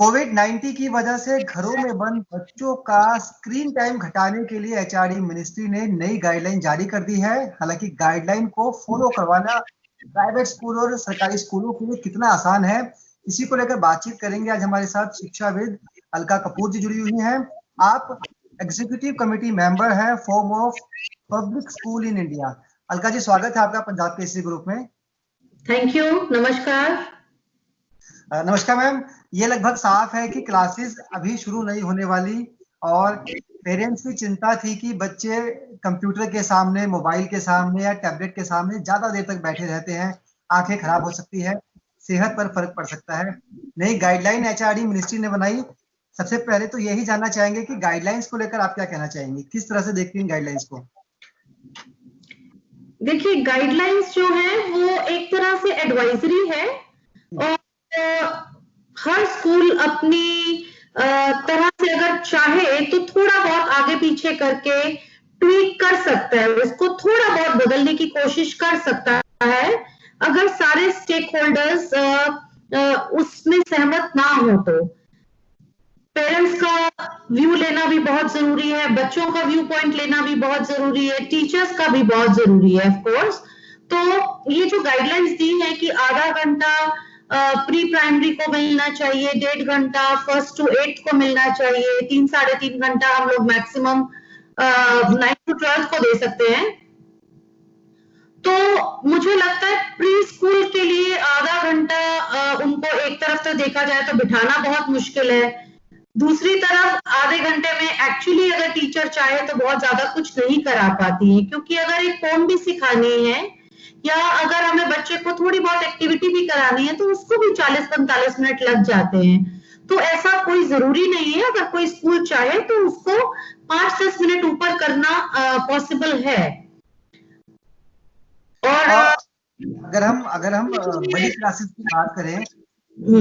कोविड-19 की वजह से घरों में बंद बच्चों का स्क्रीन टाइम घटाने के लिए एचआरडी मिनिस्ट्री ने नई गाइडलाइन जारी कर दी है। हालांकि गाइडलाइन को फॉलो करवाना प्राइवेट स्कूल और सरकारी स्कूलों के लिए कितना आसान है, इसी को लेकर बातचीत करेंगे। आज हमारे साथ शिक्षाविद अलका कपूर जी जुड़ी हुई हैं। आप एग्जीक्यूटिव कमेटी मेंबर हैं forum of public school in India. Alka ji, स्वागत है आपका पंजाब केसरी ग्रुप में। Thank you. नमस्कार। नमस्कार मैम। ये लगभग साफ है कि क्लासेस अभी शुरू नहीं होने वाली और पेरेंट्स की चिंता थी कि बच्चे कंप्यूटर के सामने, मोबाइल के सामने या टैबलेट के सामने ज्यादा देर तक बैठे रहते हैं, आंखें खराब हो सकती है, सेहत पर फर्क पड़ सकता है। नई गाइडलाइन एचआरडी मिनिस्ट्री ने बनाई। सबसे पहले तो यही जानना चाहेंगे कि गाइडलाइंस को लेकर आप क्या कहना चाहेंगे, किस तरह से देखती हैं गाइडलाइंस को? देखिए, गाइडलाइंस जो है वो एक तरह से एडवाइजरी है और हर स्कूल अपनी तरह से अगर चाहे तो थोड़ा बहुत आगे पीछे करके ट्वीक कर सकता है, उसको थोड़ा बहुत बदलने की कोशिश कर सकता है अगर सारे स्टेक होल्डर्स उसमें सहमत ना हो तो। पेरेंट्स का व्यू लेना भी बहुत जरूरी है, बच्चों का व्यू पॉइंट लेना भी बहुत जरूरी है, टीचर्स का भी बहुत जरूरी है ऑफ कोर्स। तो ये जो गाइडलाइंस दी है कि आधा घंटा प्री प्राइमरी को मिलना चाहिए, 1.5 घंटा फर्स्ट टू 8th को मिलना चाहिए, 3-3.5 घंटा हम लोग मैक्सिमम 9th to 12th को दे सकते हैं। तो मुझे लगता है प्री स्कूल के लिए आधा घंटा उनको एक तरफ से देखा जाए तो बिठाना बहुत मुश्किल है, दूसरी तरफ आधे घंटे में एक्चुअली अगर टीचर चाहे तो बहुत ज्यादा कुछ नहीं करा पाती है, क्योंकि अगर एक पोम भी सिखानी है या अगर हमें बच्चे को थोड़ी बहुत एक्टिविटी भी करानी है तो उसको भी 40-45 मिनट लग जाते हैं। तो ऐसा कोई जरूरी नहीं है, अगर कोई स्कूल चाहे तो उसको 5-10 मिनट ऊपर करना पॉसिबल है। और अगर हम बड़ी क्लासेस की बात करें,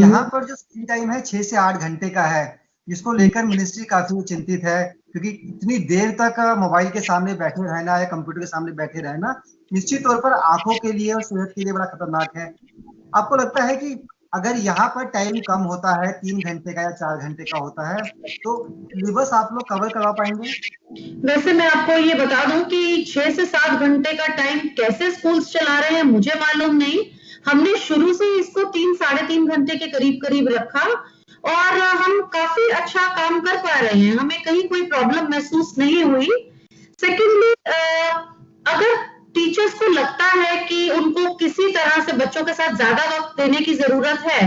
यहाँ पर जो स्क्रीन टाइम है 6 से 8 घंटे का है, जिसको लेकर मिनिस्ट्री काफी चिंतित है, क्योंकि इतनी देर तक मोबाइल के सामने बैठे रहना या कंप्यूटर के सामने बैठे रहना निश्चित तौर पर आंखों के लिए और सेहत के लिए बड़ा खतरनाक है। आपको लगता है कि अगर यहाँ पर टाइम कम होता है, 3 घंटे का या 4 घंटे का होता है, तो सिलेबस आप लोग कवर करवा पाएंगे? वैसे मैं आपको ये बता दूं कि 6 से 7 घंटे का टाइम कैसे स्कूल्स चला रहे हैं मुझे मालूम नहीं। हमने शुरू से इसको 3-3.5 घंटे के करीब रखा और हम काफी अच्छा काम कर पा रहे हैं, हमें कहीं कोई प्रॉब्लम महसूस नहीं हुई। सेकेंडली, अगर टीचर्स को लगता है कि उनको किसी तरह से बच्चों के साथ ज्यादा वक्त देने की जरूरत है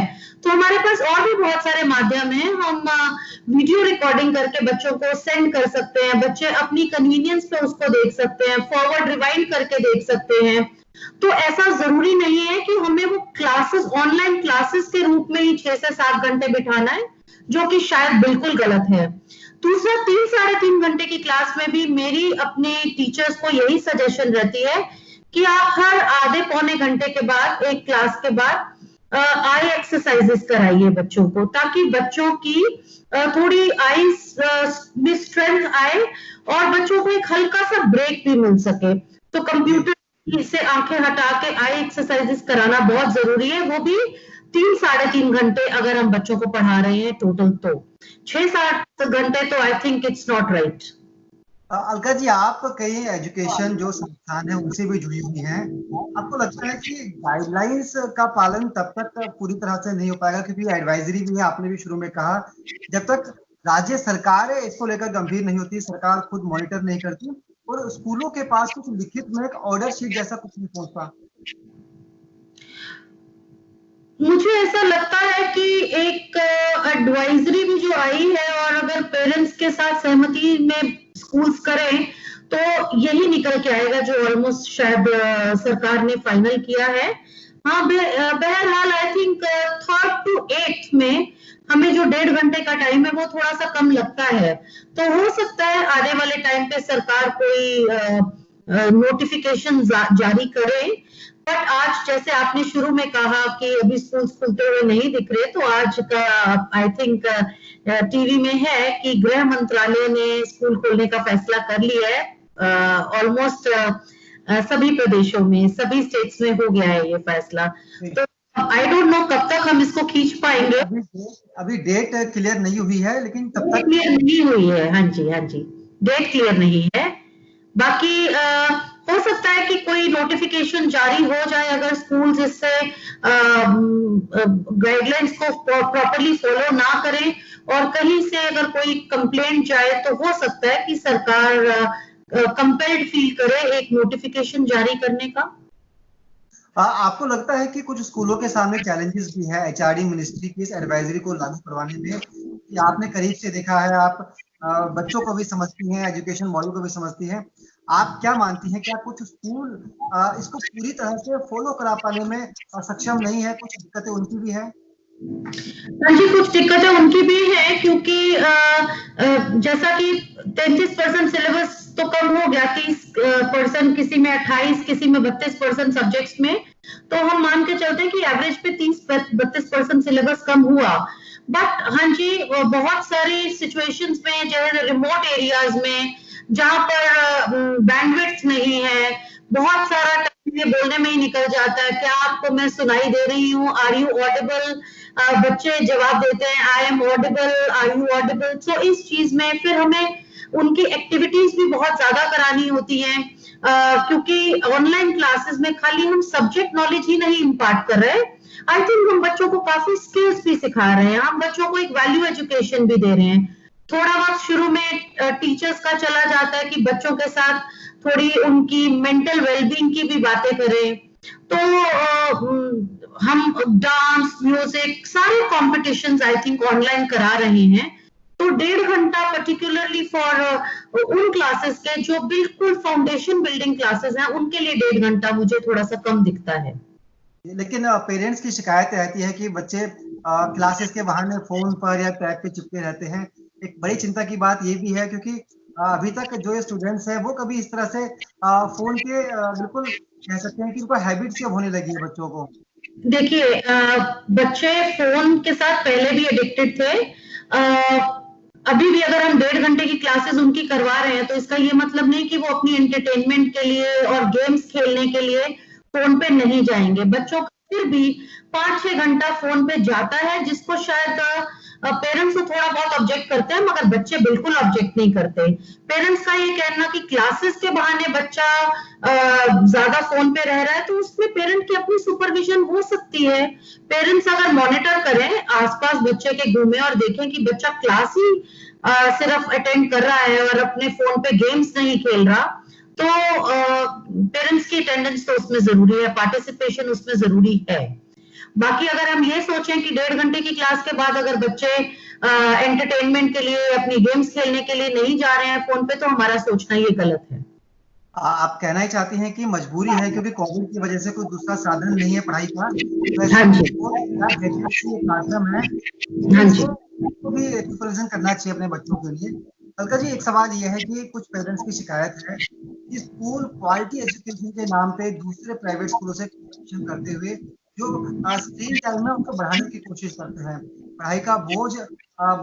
तो हमारे पास और भी बहुत सारे माध्यम हैं। हम वीडियो रिकॉर्डिंग करके बच्चों को सेंड कर सकते हैं, बच्चे अपनी कन्वीनियंस पे उसको देख सकते हैं, फॉरवर्ड रिवाइंड करके देख सकते हैं। तो ऐसा जरूरी नहीं है कि हमें वो क्लासेस, ऑनलाइन क्लासेस के रूप में ही 6 से 7 घंटे बिठाना है, जो कि शायद बिल्कुल गलत है। दूसरा, 3-3.5 घंटे की क्लास में भी मेरी अपने टीचर्स को यही सजेशन रहती है कि आप हर आधे पौने घंटे के बाद, एक क्लास के बाद आई एक्सरसाइजेस कराइए बच्चों को, ताकि बच्चों की थोड़ी आईज में स्ट्रेंथ आए और बच्चों को एक हल्का सा ब्रेक भी मिल सके। तो कंप्यूटर से आंखें हटा के आई एक्सरसाइजेस कराना बहुत जरूरी है, वो भी 3-3.5 घंटे अगर हम बच्चों को पढ़ा रहे हैं टोटल। तो 6-7 घंटे तो I think it's not right. Alka ji, आप कई एजुकेशन जो संस्थान है उनसे भी जुड़ी हुई हैं, आपको लगता है कि गाइडलाइंस का पालन तब तक पूरी तरह से नहीं हो पाएगा, क्योंकि एडवाइजरी भी है, आपने भी शुरू में कहा, जब तक राज्य सरकार इसको लेकर गंभीर नहीं होती, सरकार खुद मॉनिटर नहीं करती और स्कूलों के पास कुछ लिखित में एक ऑर्डर शीट जैसा कुछ नहीं पहुंचता? मुझे ऐसा लगता है कि एक एडवाइजरी भी जो आई है और अगर पेरेंट्स के साथ सहमति में स्कूल्स करें तो यही निकल के आएगा जो ऑलमोस्ट शायद सरकार ने फाइनल किया है। हाँ, बहरहाल I think 3rd to 8th में हमें जो 1.5 घंटे का टाइम है वो थोड़ा सा कम लगता है, तो हो सकता है आने वाले टाइम पे सरकार कोई नोटिफिकेशन जारी करे। बट आज जैसे आपने शुरू में कहा कि अभी स्कूल खुलते हुए नहीं दिख रहे, तो आज का आई थिंक टीवी में है कि गृह मंत्रालय ने स्कूल खोलने का फैसला कर लिया है। ऑलमोस्ट सभी प्रदेशों में, सभी स्टेट्स में हो गया है ये फैसला। तो आई डोंट नो कब तक हम इसको खींच पाएंगे। अभी डेट क्लियर नहीं हुई है, लेकिन तब तक क्लियर नहीं हुई है। हाँ जी, हाँ जी, डेट क्लियर नहीं है। बाकी हो सकता है कि कोई नोटिफिकेशन जारी हो जाए अगर स्कूल्स इससे गाइडलाइंस को प्रॉपरली फॉलो ना करें, और कहीं से अगर कोई कंप्लेंट जाए तो हो सकता है कि सरकार कंपेल्ड फील करे एक नोटिफिकेशन जारी करने का। आपको लगता है कि कुछ स्कूलों के सामने चैलेंजेस भी है एचआरडी मिनिस्ट्री की इस एडवाइजरी को लागू करवाने में, कि आपने करीब से देखा है, आप बच्चों को भी समझती हैं, एजुकेशन मॉडल को भी समझती हैं, आप क्या मानती हैं, क्या कुछ स्कूल इसको पूरी तरह से फॉलो करा पाने में सक्षम नहीं है, कुछ दिक्कतें उनकी भी है? हाँ जी, कुछ दिक्कतें उनकी भी है, क्योंकि जैसा कि 33% सिलेबस तो कम हो गया, 30% किसी में 28, किसी में 32% सब्जेक्ट्स में, तो हम मान के चलते हैं कि एवरेज पे 30-32% सिलेबस कम हुआ। बट हाँ जी, बहुत सारी सिचुएशंस में, जैसे रिमोट एरियाज में जहां पर बैंडविड्थ नहीं है, बहुत सारा टाइम ये बोलने में ही निकल जाता है, क्या आपको मैं सुनाई दे रही हूँ, आर यू ऑडिबल, बच्चे जवाब देते हैं I am audible, are you audible. So इस चीज में फिर हमें उनकी एक्टिविटीज भी बहुत ज्यादा करानी होती हैं, क्योंकि ऑनलाइन क्लासेस में खाली हम सब्जेक्ट नॉलेज ही नहीं इम्पार्ट कर रहे, आई थिंक हम बच्चों को काफी स्किल्स भी सिखा रहे हैं, हम बच्चों को एक वैल्यू एजुकेशन भी दे रहे हैं। थोड़ा बहुत शुरू में टीचर्स का चला जाता है कि बच्चों के साथ थोड़ी उनकी मेंटल वेलबींग की भी बातें करें, तो हम डांस, म्यूजिक, सारे कॉम्पिटिशन्स आई थिंक ऑनलाइन करा रहे हैं। तो 1.5 घंटा पर्टिकुलरली फॉर उन क्लासेस के जो बिल्कुल फाउंडेशन बिल्डिंग क्लासेस हैं, उनके लिए 1.5 घंटा मुझे थोड़ा सा कम दिखता है। लेकिन पेरेंट्स की शिकायत रहती है कि बच्चे क्लासेस के बहाने फोन पर या टैब पे चिपके रहते हैं। एक बड़ी चिंता की बात ये भी है, क्योंकि अभी तक जो स्टूडेंट्स हैं वो कभी इस तरह से फोन के बिल्कुल कह सकते हैं कि उनको हैबिट सी अब होने लगी है बच्चों को। देखिए, बच्चे फोन के साथ पहले भी एडिक्टेड थे, अभी भी अगर हम 1.5 घंटे की क्लासेस उनकी करवा रहे हैं तो इसका ये मतलब नहीं कि वो अपनी एंटरटेनमेंट के लिए और गेम्स खेलने के लिए फोन पे नहीं जाएंगे। बच्चों का फिर भी 5-6 घंटा फोन पे जाता है, जिसको शायद पेरेंट्स तो थोड़ा बहुत ऑब्जेक्ट करते हैं, मगर बच्चे बिल्कुल ऑब्जेक्ट नहीं करते। पेरेंट्स का ये कहना कि क्लासेस के बहाने बच्चा ज्यादा फोन पे रह रहा है, तो उसमें पेरेंट की अपनी सुपरविजन हो सकती है। पेरेंट्स अगर मॉनिटर करें आसपास बच्चे के घूमे और देखें कि बच्चा क्लास ही सिर्फ अटेंड कर रहा है और अपने फोन पे गेम्स नहीं खेल रहा, तो पेरेंट्स की अटेंडेंस तो उसमें जरूरी है, पार्टिसिपेशन उसमें जरूरी है। बाकी अगर हम ये सोचें कि 1.5 घंटे की क्लास के बाद अगर बच्चे एंटरटेनमेंट के लिए, अपनी गेम्स खेलने के लिए नहीं जा रहे हैं फोन पे, तो हमारा सोचना ये गलत है। आप कहना ही चाहती हैं कि मजबूरी है, क्योंकि कोविड की वजह से कोई दूसरा साधन नहीं है पढ़ाई का, हाँ जी, माध्यम है, हाँ जी, इसको भी सुपरविजन करना चाहिए अपने बच्चों के लिए। अलका जी, एक सवाल ये है कि कुछ पेरेंट्स की शिकायत है कि स्कूल क्वालिटी एजुकेशन के नाम पे दूसरे प्राइवेट स्कूलों से कंपटीशन करते हुए जो स्क्रीन टाइम है उनको बढ़ाने की कोशिश करते हैं, पढ़ाई का बोझ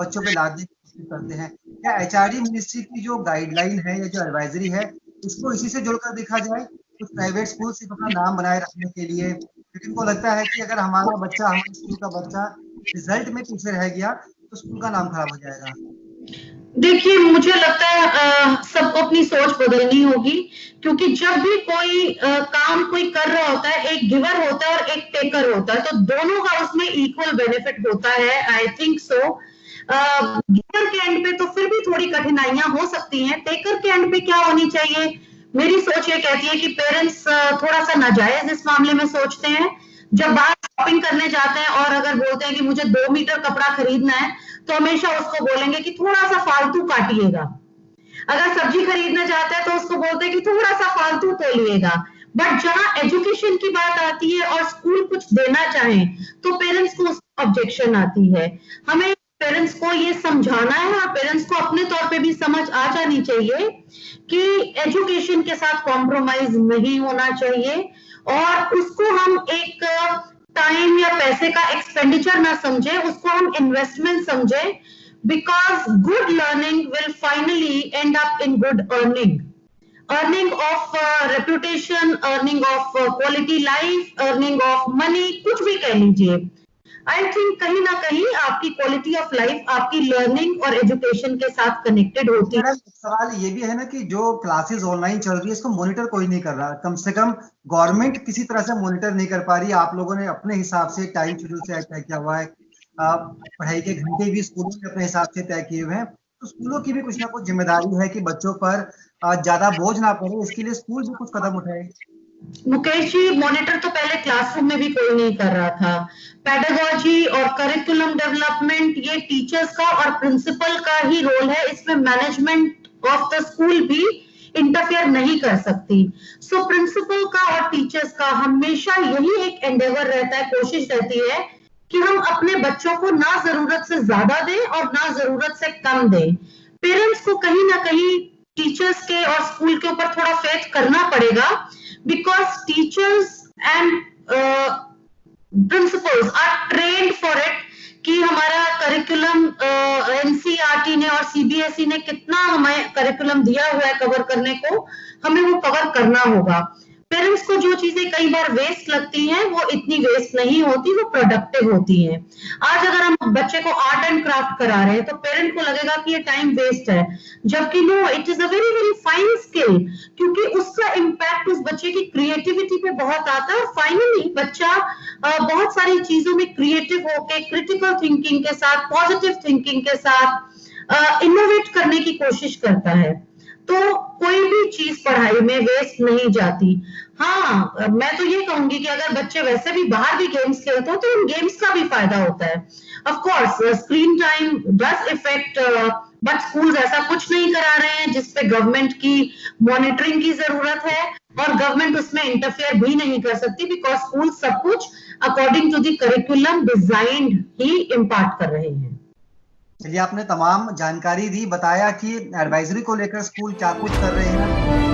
बच्चों पे लादने की कोशिश करते हैं। क्या एचआरडी मिनिस्ट्री की जो गाइडलाइन है या जो एडवाइजरी है इसको इसी से जोड़कर देखा जाए? कुछ प्राइवेट स्कूल सिर्फ अपना नाम बनाए रखने के लिए, लेकिन उनको लगता है कि अगर हमारा बच्चा, हमारे स्कूल का बच्चा रिजल्ट में पीछे रह गया तो स्कूल का नाम खराब हो जाएगा। देखिए, मुझे लगता है सबको अपनी सोच बदलनी होगी, क्योंकि जब भी कोई काम कोई कर रहा होता है, एक गिवर होता है और एक टेकर होता है, तो दोनों का उसमें इक्वल बेनिफिट होता है, आई थिंक सो। गिवर के एंड पे तो फिर भी थोड़ी कठिनाइयां हो सकती हैं, टेकर के एंड पे क्या होनी चाहिए, मेरी सोच ये कहती है कि पेरेंट्स थोड़ा सा नाजायज इस मामले में सोचते हैं। जब बाहर शॉपिंग करने जाते हैं और अगर बोलते हैं कि मुझे 2 मीटर कपड़ा खरीदना है, तो हमेशा उसको बोलेंगे कि थोड़ा सा फालतू काटिएगा। अगर सब्जी खरीदना चाहता है तो उसको बोलते हैं कि थोड़ा सा फालतू तोलिएगा। बट जहां एजुकेशन की बात आती है और स्कूल कुछ देना चाहे, तो पेरेंट्स को ऑब्जेक्शन आती है। हमें पेरेंट्स को ये समझाना है और पेरेंट्स को अपने तौर पे भी समझ आ जानी चाहिए कि एजुकेशन के साथ कॉम्प्रोमाइज नहीं होना चाहिए, और उसको हम एक टाइम या पैसे का एक्सपेंडिचर ना समझे, उसको हम इन्वेस्टमेंट समझे, because good learning will finally and up in good earning. Earning of reputation, earning of quality life, earning of money, कुछ भी कह लीजिए। आई थिंक कहीं ना कहीं आपकी क्वालिटी ऑफ लाइफ आपकी लर्निंग और एजुकेशन के साथ कनेक्टेड होती है। सवाल ये भी है ना कि जो क्लासेस ऑनलाइन चल रही है इसको मॉनिटर कोई नहीं कर रहा, कम से कम गवर्नमेंट किसी तरह से मॉनिटर नहीं कर पा रही। आप लोगों ने अपने हिसाब से टाइम शेड्यूल से तय किया हुआ है, पढ़ाई के घंटे भी स्कूलों ने अपने हिसाब से तय किए हुए हैं, तो स्कूलों की भी कुछ ना कुछ जिम्मेदारी है कि बच्चों पर ज्यादा बोझ ना पड़े, इसके लिए स्कूल भी कुछ कदम उठाए। मुकेश जी, मॉनिटर तो पहले क्लासरूम में भी कोई नहीं कर रहा था। पेडागोजी और करिकुलम डेवलपमेंट ये टीचर्स का और प्रिंसिपल का ही रोल है, इसमें मैनेजमेंट ऑफ द स्कूल भी इंटरफेयर नहीं कर सकती। सो प्रिंसिपल का और टीचर्स का हमेशा यही एक एंडेवर रहता है, कोशिश रहती है कि हम अपने बच्चों को ना जरूरत से ज्यादा दें और ना जरूरत से कम दें। पेरेंट्स को कहीं ना कहीं टीचर्स के और स्कूल के ऊपर थोड़ा फेथ करना पड़ेगा, because teachers and principals are trained for it कि हमारा करिकुलम एनसीईआरटी ने और सीबीएसई ने कितना हमें करिकुलम दिया हुआ है कवर करने को, हमें वो कवर करना होगा। पेरेंट्स को जो चीजें कई बार वेस्ट लगती हैं वो इतनी वेस्ट नहीं होती, वो प्रोडक्टिव होती हैं। आज अगर हम बच्चे को आर्ट एंड क्राफ्ट करा रहे हैं तो पेरेंट को लगेगा कि ये टाइम वेस्ट है, जबकि no, it is a very very fine skill, क्योंकि उसका इम्पैक्ट उस बच्चे की क्रिएटिविटी पे बहुत आता है। और फाइनली बच्चा बहुत सारी चीजों में क्रिएटिव होके, क्रिटिकल थिंकिंग के साथ, पॉजिटिव थिंकिंग के साथ इनोवेट करने की कोशिश करता है। तो कोई भी चीज पढ़ाई में वेस्ट नहीं जाती। हाँ, मैं तो ये कहूंगी कि अगर बच्चे वैसे भी बाहर भी गेम्स खेलते हो तो उन गेम्स का भी फायदा होता है। Of course screen time does effect, but schools ऐसा कुछ नहीं करा रहे हैं जिसपे गवर्नमेंट की मॉनिटरिंग की जरूरत है, और गवर्नमेंट उसमें इंटरफेयर भी नहीं कर सकती, बिकॉज स्कूल सब कुछ according to the curriculum designed ही इम्पार्ट कर रहे हैं। चलिए, आपने तमाम जानकारी दी, बताया कि एडवाइजरी को लेकर स्कूल क्या कुछ कर रहे हैं।